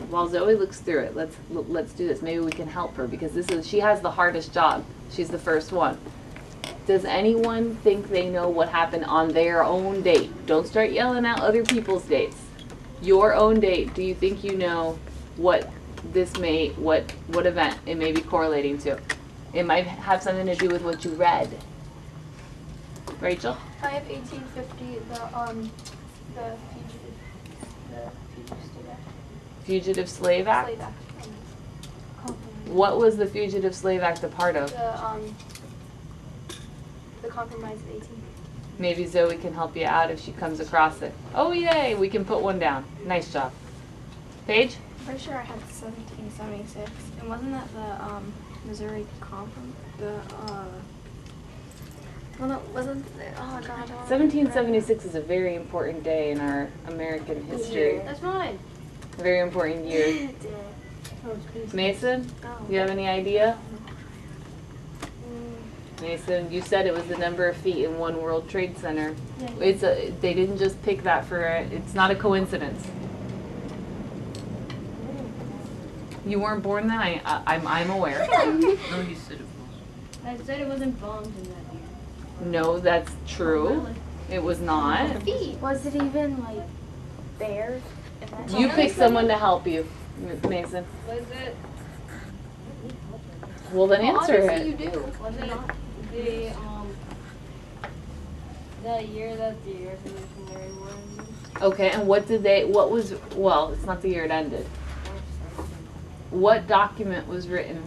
while Zoe looks through it, let's do this. Maybe we can help her because she has the hardest job. She's the first one. Does anyone think they know what happened on their own date? Don't start yelling out other people's dates. Your own date. Do you think you know what event it may be correlating to? It might have something to do with what you read. Rachel? I have 1850, the Fugitive Slave Act? Slave Act. What was the Fugitive Slave Act a part of? The Compromise of 1850. Maybe Zoe can help you out if she comes across it. Oh yay, we can put one down. Nice job. Paige? I'm pretty sure I had 1776. And wasn't that the Missouri Compromise? Well, no, wasn't oh god. 1776 is a very important day in our American history. That's mine. A very important year. Mason, you have any idea? Mason, you said it was the number of feet in One World Trade Center. Yeah. They didn't just pick that for it's not a coincidence. You weren't born then? I'm aware. No, you said it was. I said it wasn't bombed in that year. No, that's true. It was not. Was it even like bears? You pick someone to help you, Mason. Was it? Well, then answer Obviously it. you do. Was it the year that the Revolutionary War ended? Okay, and well, it's not the year it ended. What document was written?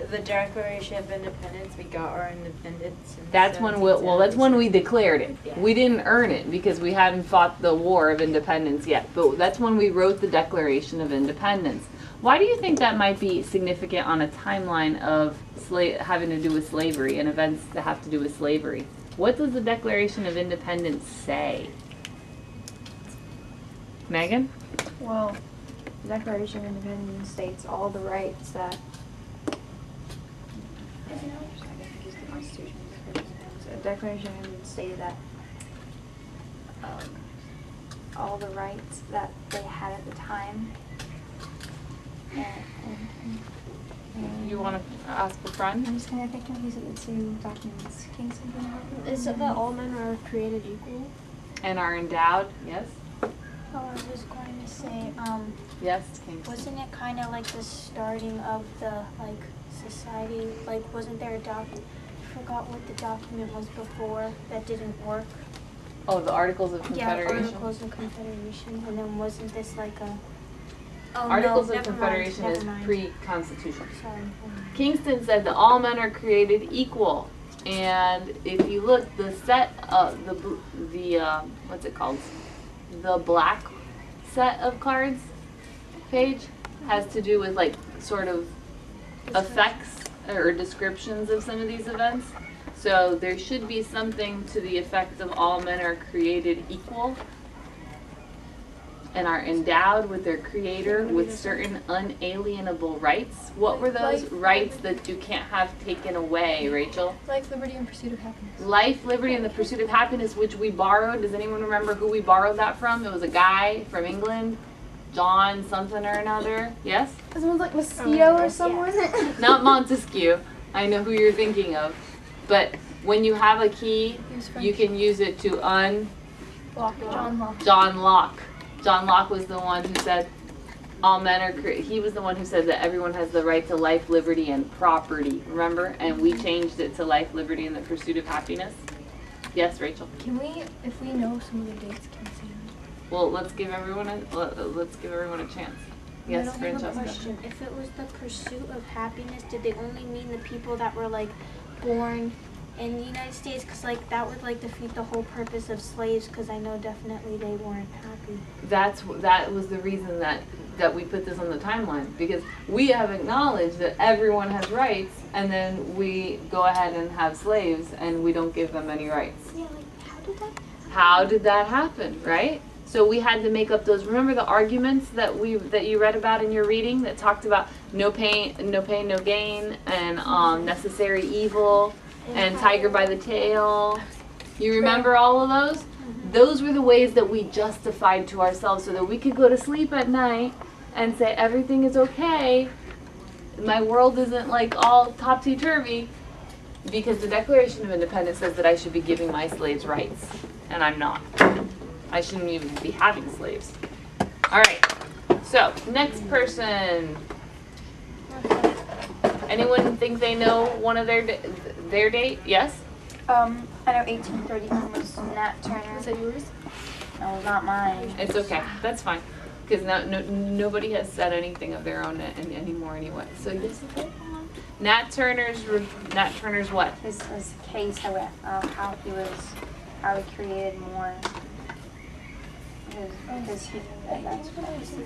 The Declaration of Independence. We got our independence. That's when that's when we declared it. Yeah. We didn't earn it because we hadn't fought the War of Independence yet. But that's when we wrote the Declaration of Independence. Why do you think that might be significant on a timeline of having to do with slavery and events that have to do with slavery? What does the Declaration of Independence say? Megan? Well, the Declaration of Independence states all the rights that. The Constitution. So the Declaration of Independence stated that all the rights that they had at the time. You want to ask a friend? I'm just kind of thinking these are the two documents. Kingston. Is it that all men are created equal? And are endowed? Yes? Oh, I was going to say, Yes, Kingston. wasn't it kind of like the starting of the, like, society? Like, wasn't there a document? I forgot what the document was before that didn't work. Oh, the Articles of Confederation? Yeah, Articles of Confederation. And then wasn't this like a... Oh, Articles no, of never Confederation mind, is never mind. pre-Constitution. Sorry. Kingston said that all men are created equal, and if you look, the set of what's it called? The black set of cards page has to do with like sort of effects or descriptions of some of these events. So there should be something to the effect of all men are created equal and are endowed with their creator with certain unalienable rights. What were those rights that you can't have taken away, Rachel? Life, liberty, and pursuit of happiness. Life, liberty, and the pursuit of happiness, which we borrowed. Does anyone remember who we borrowed that from? It was a guy from England, John something or another. Yes? Someone's like Mosquito or someone. Not Montesquieu. I know who you're thinking of. But when you have a key, you can use it to John Locke. John Locke. John Locke was the one who said all men are he was the one who said that everyone has the right to life, liberty, and property. Remember? And we changed it to life, liberty, and the pursuit of happiness. Yes, Rachel. Can we, if we know some of the dates, can we say them? Well, let's give everyone a chance. Yes, I have a Francesca. question. If it was the pursuit of happiness, did they only mean the people that were like born in the United States? Because like that would like defeat the whole purpose of slaves. Because I know definitely they weren't happy. That was the reason that we put this on the timeline, because we have acknowledged that everyone has rights, and then we go ahead and have slaves, and we don't give them any rights. Yeah, like how did that? How did that happen, right? So we had to make up those. Remember the arguments that you read about in your reading that talked about no pain, no gain, and necessary evil, and tiger by the tail. You remember all of those? Those were the ways that we justified to ourselves so that we could go to sleep at night and say everything is okay. My world isn't like all topsy-turvy, because the Declaration of Independence says that I should be giving my slaves rights, and I'm not. I shouldn't even be having slaves. All right, so next person. Anyone think they know one of their date? Yes? I know 1831 was Nat Turner. Is that yours? No, not mine. It's okay. That's fine. Because nobody has said anything of their own anymore anyway. So yes, okay. Nat Turner's what? His case, how he created more.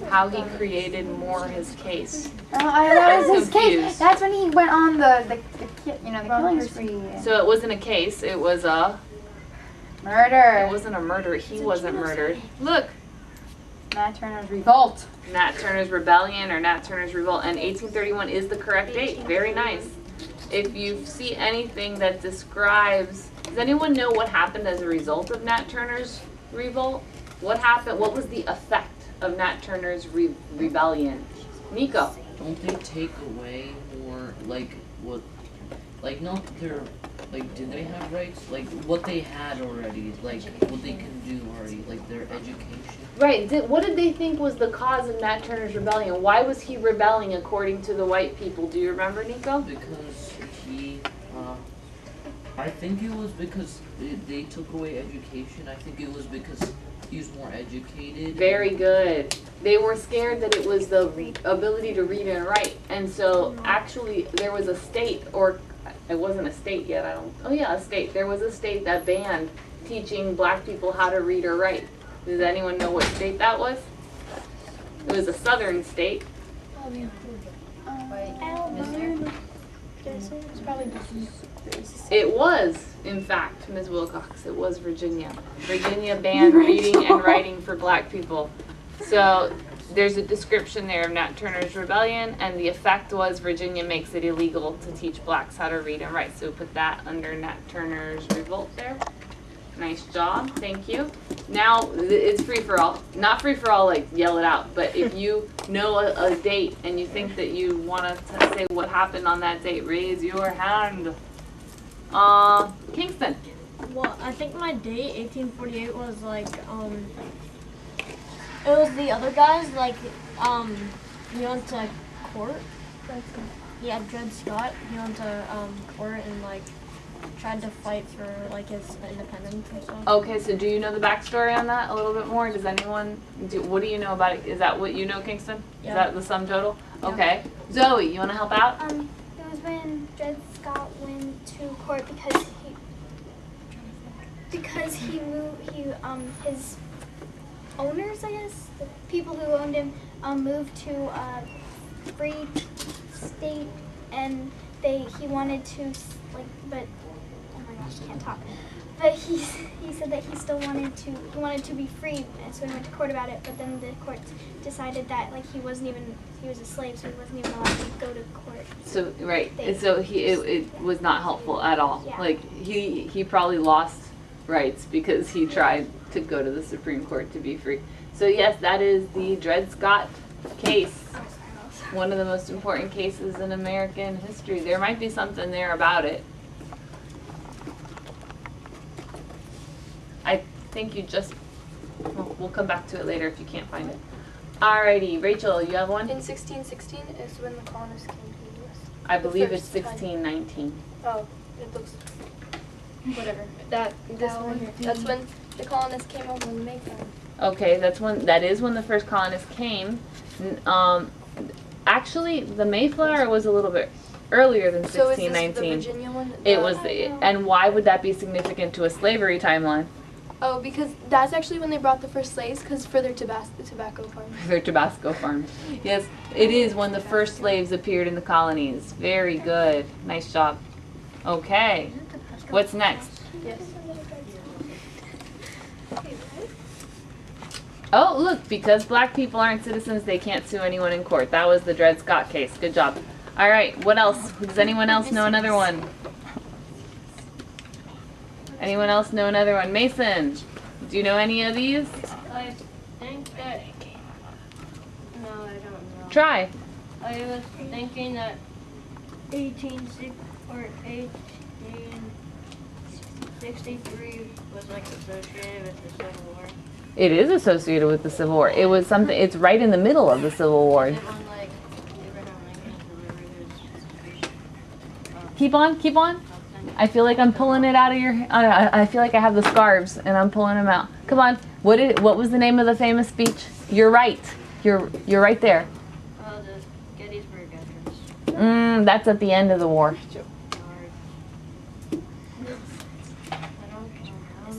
How he created more his case. Oh, that was his confused. case. That's when he went on the killing spree. So it wasn't a case. It was a Murder. It wasn't a murder. He wasn't murdered. Look. Nat Turner's revolt. Nat Turner's rebellion or Nat Turner's revolt, and 1831 is the correct date. Very nice. If you see anything that describes, does anyone know what happened as a result of Nat Turner's revolt? What happened? What was the effect of Nat Turner's rebellion? Nico. Don't they take away more, like, what, like, not their, like, did they have rights? Like, what they had already, like, what they can do already, like, their education. Right. What did they think was the cause of Nat Turner's rebellion? Why was he rebelling according to the white people? Do you remember, Nico? Because he, I think it was because they took away education. I think it was because he was more educated. Very good. They were scared that it was the ability to read and write. And so actually there was a state, or it wasn't a state yet, a state. There was a state that banned teaching black people how to read or write. Does anyone know what state that was? It was a southern state. It was, in fact, Ms. Wilcox, it was Virginia. Virginia banned reading and writing for black people. So there's a description there of Nat Turner's rebellion, and the effect was Virginia makes it illegal to teach blacks how to read and write. So put that under Nat Turner's revolt there. Nice job, thank you. Now it's free for all. Not free for all, like yell it out, but if you know a date and you think that you want to say what happened on that date, raise your hand. Kingston. Well, I think my date, 1848, was like, it was the other guys, like, he went to court. Yeah, Dred Scott, he went to, court and, like, tried to fight for, like, his independence and stuff. Okay, so do you know the backstory on that a little bit more? Does anyone, what do you know about it? Is that what you know, Kingston? Yeah. Is that the sum total? Yeah. Okay. Zoe, you want to help out? It was when Dred Scott went to court because his owners, I guess, the people who owned him, moved to a free state, and he wanted to, like, but oh my gosh, I can't talk. But he said that he wanted to be free, and so he went to court about it. But then the court decided that, like, he was a slave, so he wasn't even allowed to go to court. So right, so it was not helpful at all. Yeah. Like he probably lost rights because he tried to go to the Supreme Court to be free. So yes, that is the Dred Scott case. One of the most important cases in American history. There might be something there about it. I think you just, well, we'll come back to it later if you can't find it. Alrighty, Rachel, you have one? In 1616 is when the colonists came to the U.S. I believe it's first time. 1619. Oh, it looks whatever. That's when the colonists came over in the Mayflower. Okay, that is when the first colonists came. Actually, the Mayflower was a little bit earlier than So is this 1619. the Virginia one? It was, and why would that be significant to a slavery timeline? Oh, because that's actually when they brought the first slaves, because for their tobacco farm. Their Tabasco farms. Yes, it is when the first slaves appeared in the colonies. Very good. Nice job. Okay. What's next? Yes. Oh, look, because black people aren't citizens, they can't sue anyone in court. That was the Dred Scott case. Good job. All right, what else? Does anyone else know another one? Anyone else know another one? Mason, do you know any of these? I think that. No, I don't know. Try. I was thinking that 1863 was like associated with the Civil War. It is associated with the Civil War. It was something, it's right in the middle of the Civil War. Is it when like Abraham Lincoln delivered his speech? Keep on. I feel like I'm pulling it out of your, I feel like I have the scarves and I'm pulling them out. Come on. What was the name of the famous speech? You're right. You're right there. Oh, the Gettysburg Address. That's at the end of the war.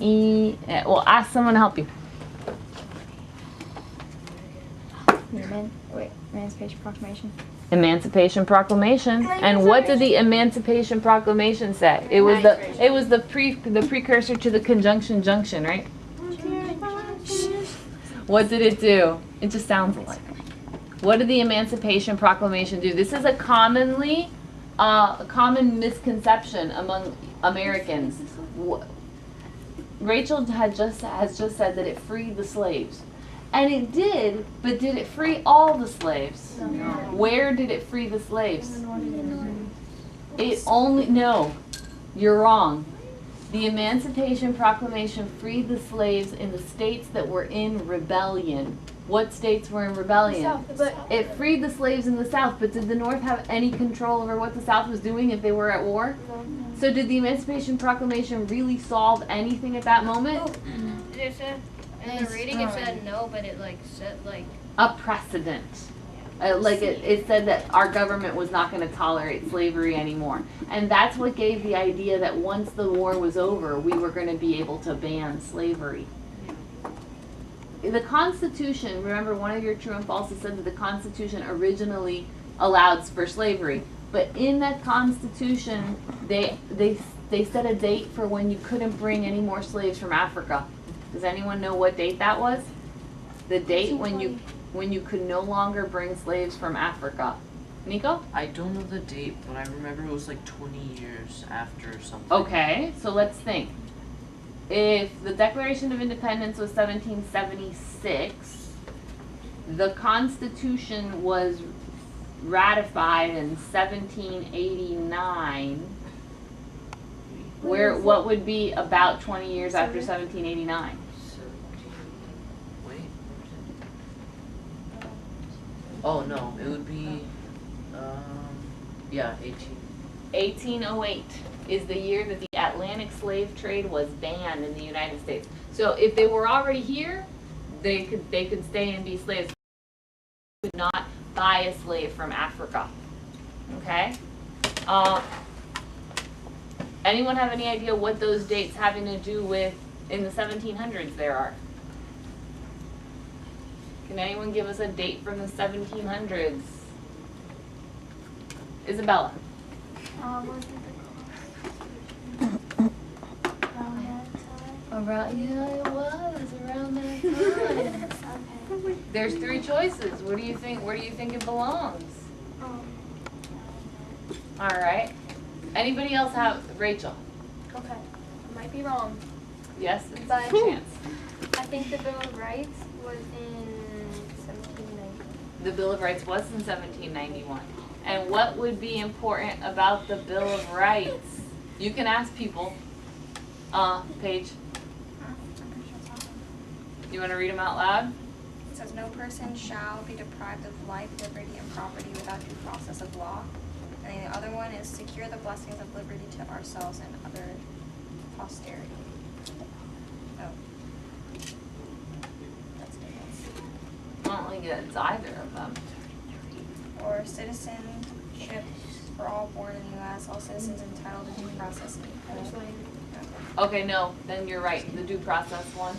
Well, ask someone to help you. Emancipation Proclamation. Emancipation Proclamation. And what did the Emancipation Proclamation say? It was the precursor to the Conjunction Junction, right? What did it do? It just sounds like. What did the Emancipation Proclamation do? This is a common misconception among Americans. Rachel has just said that it freed the slaves. And it did, but did it free all the slaves? No. Where did it free the slaves? No, you're wrong. The Emancipation Proclamation freed the slaves in the states that were in rebellion. What states were in rebellion? It freed the slaves in the South, but did the North have any control over what the South was doing if they were at war? So did the Emancipation Proclamation really solve anything at that moment? It said, in the reading it said no, but it like said like a precedent. It said that our government was not going to tolerate slavery anymore. And that's what gave the idea that once the war was over, we were going to be able to ban slavery. The Constitution, remember one of your true and falses said that the Constitution originally allowed for slavery. But in that Constitution, they set a date for when you couldn't bring any more slaves from Africa. Does anyone know what date that was? The date when you could no longer bring slaves from Africa. Nico? I don't know the date, but I remember it was like 20 years after something. Okay, so let's think. If the Declaration of Independence was 1776, the Constitution was ratified in 1789. What would be about 20 years after 1789? Wait. Oh no, it would be 1808 is the year that the Atlantic slave trade was banned in the United States. So if they were already here, they could stay and be slaves. They could not buy a slave from Africa. Okay? Anyone have any idea what those dates having to do with in the 1700s there are? Can anyone give us a date from the 1700s? Isabella. Around that time. There's three choices. What do you think? Where do you think it belongs? All right. Anybody else have Rachel? Okay, I might be wrong. Yes, it's But- a chance. I think the Bill of Rights was in 1790. The Bill of Rights was in 1791. And what would be important about the Bill of Rights? You can ask people. Paige, you want to read them out loud? It says, no person shall be deprived of life, liberty, and property without due process of law. And then the other one is secure the blessings of liberty to ourselves and other posterity. Oh. That's different. I don't think it's either of them. Or citizenship for all born in the U.S., all citizens entitled to due process and equal. Okay, no, then you're right. The due process one.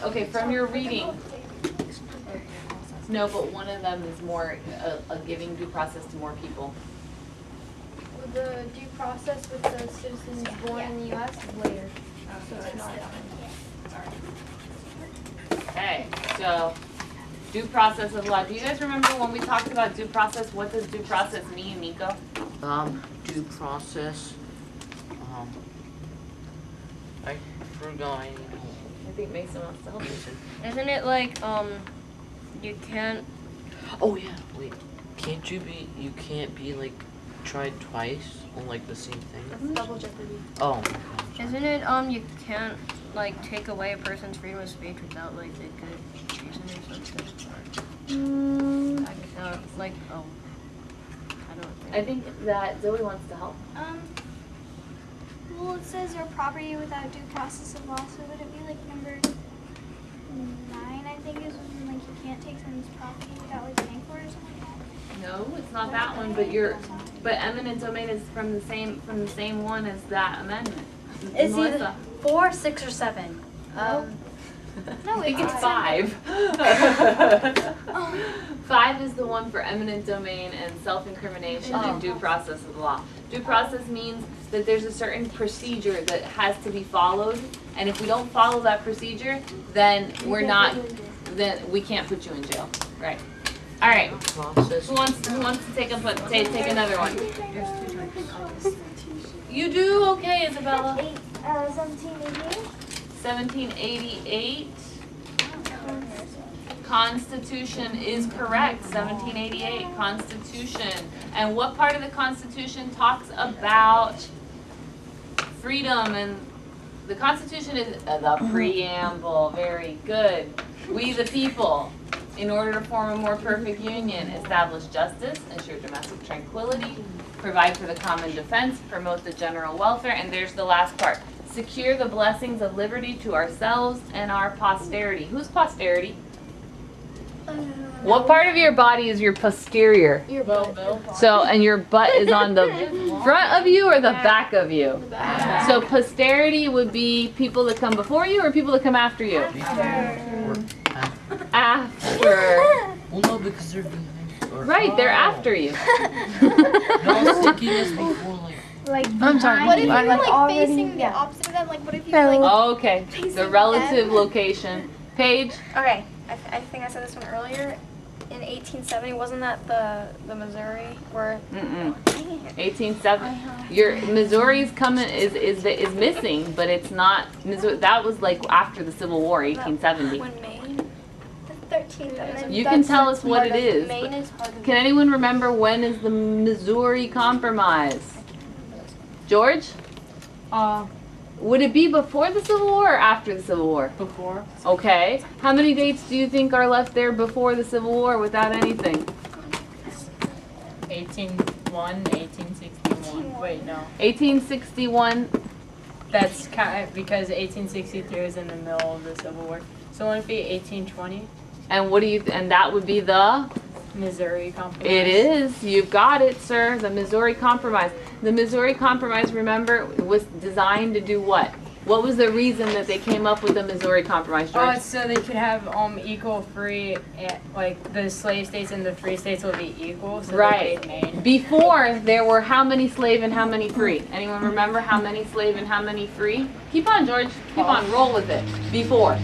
Okay, from your reading. No, but one of them is more a giving due process to more people. The due process with the citizens born in the U.S. is later, so it's not. Okay, so due process of law. Do you guys remember when we talked about due process? What does due process mean, Nico? Due process. I forgot. I think Mason wants to help you. Isn't it like you can't? Oh yeah, wait. You can't be like tried twice on like the same thing? That's double jeopardy. Oh. Isn't it you can't like take away a person's freedom of speech without like the good reason or something? Like I don't. I think that Zoe wants to help. Well, it says your property without due process of law, so would it be like number 9, I think, is when like you can't take someone's property without like paying for it or something like that? No, it's not that one, but eminent domain is from the same one as that amendment. It's Melissa. either 4, 6, or 7. No, I think it's 5. 5 is the one for eminent domain and self-incrimination and due process of the law. Due process means that there's a certain procedure that has to be followed, and if we don't follow that procedure, then then we can't put you in jail. Right. All right. Process. Who wants to take another one? You do? Okay, Isabella. 1788. 1788. Constitution is correct. 1788 Constitution. And what part of the Constitution talks about freedom? And the Constitution is the preamble. Very good. We the people, in order to form a more perfect union, establish justice, ensure domestic tranquility, provide for the common defense, promote the general welfare, and there's the last part. Secure the blessings of liberty to ourselves and our posterity. Who's posterity? What part of your body is your posterior? Your butt. So, and your butt is on the front of you or the back of you? So posterity would be people that come before you or people that come after you? After. Well, no, because they're behind. Right, they're after you. No, I was thinking this before, like. I'm sorry. What if you were like already- facing yeah. the opposite of them? Like what if you were like Okay, the relative location. Paige? Okay, I think I said this one earlier. In 1870, wasn't that the Missouri where? Mm-mm. 1870. Your Missouri's coming is missing, but it's not Missouri. That was like after the Civil War, 1870. When Maine? The 13th. And then You can tell us what it part of- is. Maine but is part of. Can anyone remember when is the Missouri Compromise? George? Would it be before the Civil War or after the Civil War? Before? Okay. How many dates do you think are left there before the Civil War without anything? 1801, 1861. Wait, no. 1861. That's because 1863 was in the middle of the Civil War. So wouldn't it be 1820? And what do you? And that would be the. Missouri Compromise. It is. You've got it, sir. The Missouri Compromise. The Missouri Compromise, remember, was designed to do what? What was the reason that they came up with the Missouri Compromise, George? So they could have equal free, like the slave states and the free states will be equal. So Right. They made Maine. Before, there were how many slave and how many free? Anyone remember how many slave and how many free? Keep on, George. Keep on. Roll with it. Before.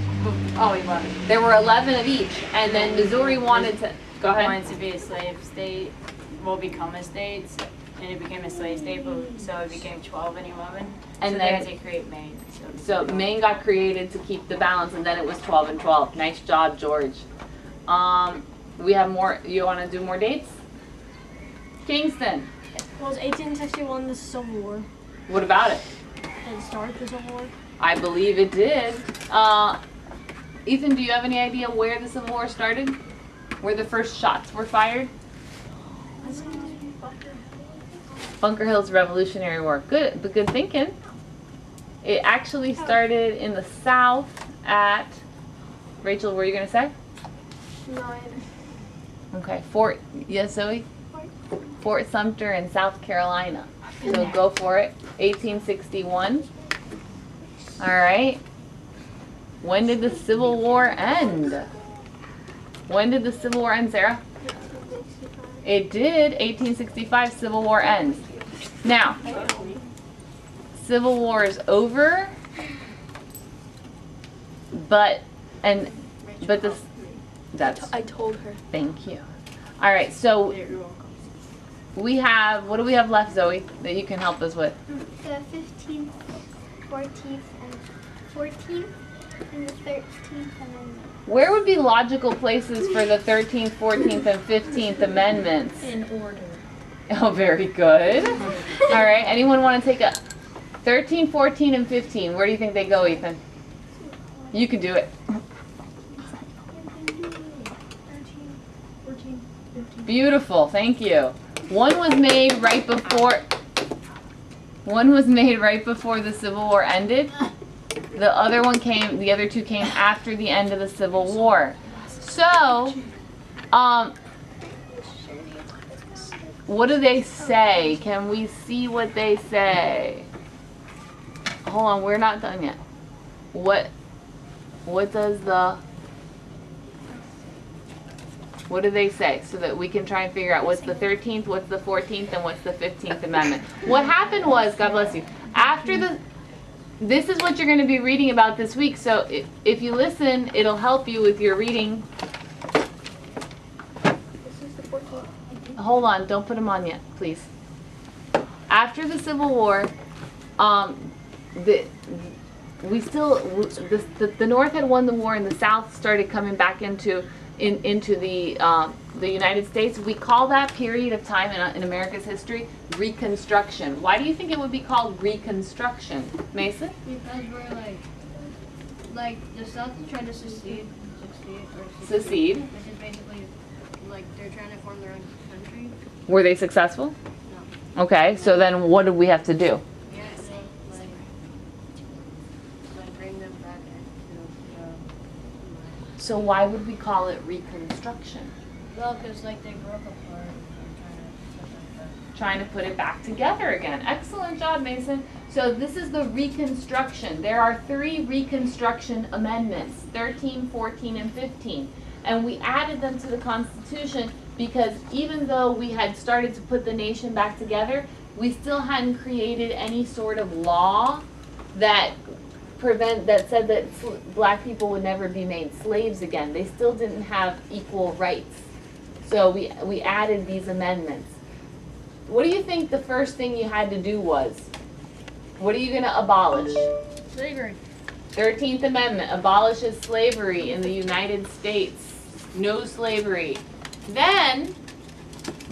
Oh, 11. There were 11 of each. And then Missouri wanted to... Go ahead. Wanted to be a slave state, will become a state, and it became a slave state, so it became 12 and 11. And so then- they had to create Maine. So Maine got created to keep the balance, and then it was 12 and 12. Nice job, George. We have more. You want to do more dates? Kingston. Was 1861 the Civil War? What about it? Did it start the Civil War? I believe it did. Ethan, do you have any idea where the Civil War started? Where the first shots were fired? Bunker Hill's Revolutionary War. Good, but good thinking. It actually started in the South at, Rachel, what were you going to say? 9. Okay, yes, Zoe? Fort Sumter in South Carolina. So go for it. 1861. All right. When did the Civil War end? When did the Civil War end, Sarah? It did. 1865, Civil War ends. Now, Civil War is over, but this, that's, I told her. thank you. All right, so we have, what do we have left, Zoe, that you can help us with? The 15th, 14th, and 14th, and the 13th Amendment. Where would be logical places for the 13th, 14th, and 15th Amendments? In order. Oh, very good. All right, anyone want to take a 13, 14, and 15? Where do you think they go, Ethan? You can do it. 14, 15. Beautiful, thank you. One was made right before the Civil War ended. The other two came after the end of the Civil War. So, what do they say? Can we see what they say? Hold on, we're not done yet. What do they say, so that we can try and figure out what's the 13th, what's the 14th, and what's the 15th Amendment? What happened was, God bless you, this is what you're going to be reading about this week, so if you listen, it'll help you with your reading. This is the 14th. Hold on, don't put them on yet, please. After the Civil War, the North had won the war and the South started coming back into the United States. We call that period of time in America's history Reconstruction. Why do you think it would be called Reconstruction, Mason? Because we're like the South is trying to secede, Secede. which is basically like they're trying to form their own country. Were they successful? No. Okay, so then what do we have to do? Yeah, like bring them back into So why would we call it Reconstruction? well, because like they broke apart. Trying to put it back together again. Excellent job, Mason. So this is the Reconstruction. There are 3 Reconstruction amendments, 13, 14, and 15. And we added them to the Constitution because even though we had started to put the nation back together, we still hadn't created any sort of law that said that black people would never be made slaves again. They still didn't have equal rights. So we added these amendments. What do you think the first thing you had to do was? What are you going to abolish? Slavery. 13th Amendment abolishes slavery in the United States. No slavery. Then,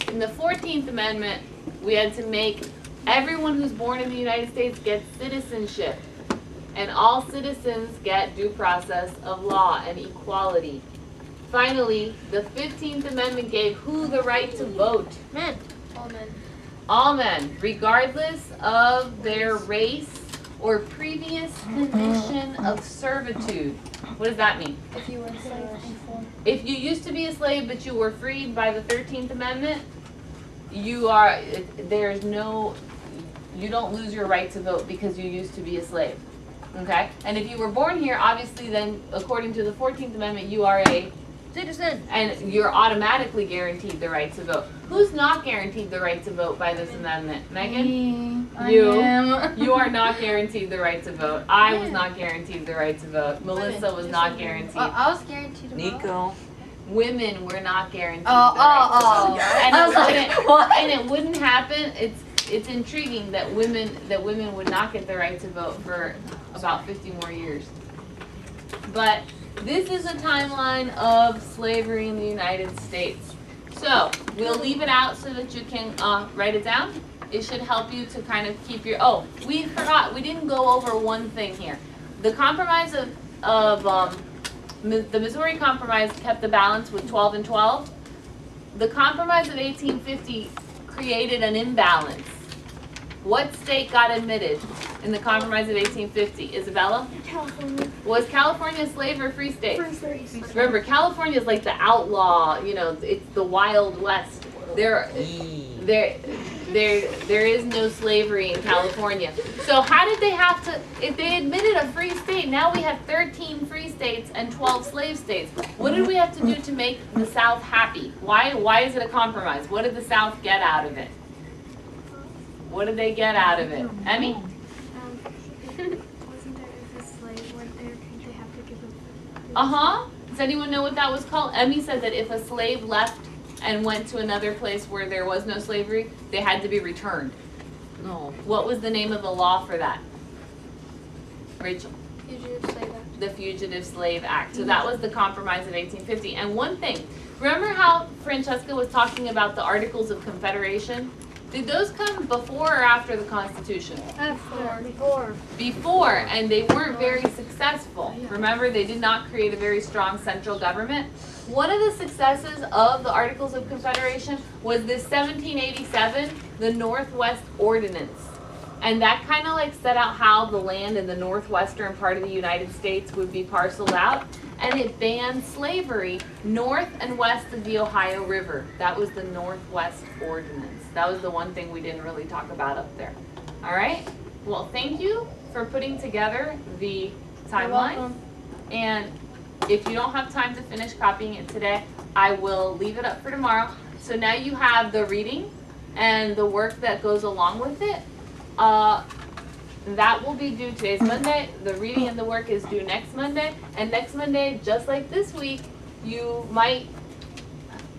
in the 14th Amendment, we had to make everyone who's born in the United States get citizenship. And all citizens get due process of law and equality. Finally, the 15th Amendment gave who the right to vote? Men. All men. All men, regardless of their race or previous condition of servitude. What does that mean? If you were a slave before. If you used to be a slave but you were freed by the 13th Amendment, you don't lose your right to vote because you used to be a slave. Okay? And if you were born here, obviously then, according to the 14th Amendment, you are a Citizen. and you're automatically guaranteed the right to vote. Who's not guaranteed the right to vote by this amendment? Megan? You are not guaranteed the right to vote. I was not guaranteed the right to vote. Melissa was not guaranteed. I was guaranteed to vote. Nico. Women were not guaranteed the right to vote. And it wouldn't happen. It's intriguing that women would not get the right to vote for about 50 more years. But this is a timeline of slavery in the United States. So we'll leave it out so that you can write it down. It should help you to kind of keep your, we forgot, we didn't go over one thing here. The compromise the Missouri Compromise kept the balance with 12 and 12. The Compromise of 1850 created an imbalance. What state got admitted in the Compromise of 1850? Isabella? California. Was California a slave or free state? Free state. Remember, California is like the outlaw, it's the Wild West. There is no slavery in California. So how did they have to, if they admitted a free state, now we have 13 free states and 12 slave states. What did we have to do to make the South happy? Why is it a compromise? What did the South get out of it? What did they get out of it? Emmy? Wasn't there, if a slave went there, didn't they have to give up? Does anyone know what that was called? Emmy said that if a slave left and went to another place where there was no slavery, they had to be returned. No. What was the name of the law for that? Rachel? Fugitive Slave Act. The Fugitive Slave Act. So that was the Compromise of 1850. And one thing, remember how Francesca was talking about the Articles of Confederation? Did those come before or after the Constitution? Before. Before, and they weren't very successful. Remember, they did not create a very strong central government. One of the successes of the Articles of Confederation was this 1787, the Northwest Ordinance. And that kind of like set out how the land in the northwestern part of the United States would be parceled out. And it banned slavery north and west of the Ohio River. That was the Northwest Ordinance. That was the one thing we didn't really talk about up there. All right? Well, thank you for putting together the timeline. And if you don't have time to finish copying it today, I will leave it up for tomorrow. So now you have the reading and the work that goes along with it. That will be due today's Monday. The reading and the work is due next Monday. And next Monday, just like this week, you might,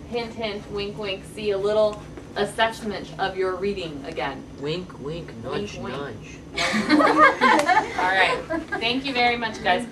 hint, hint, wink, wink, see a little assessment of your reading again. Wink, wink, nudge, Wink, wink. nudge. All right. Thank you very much, guys.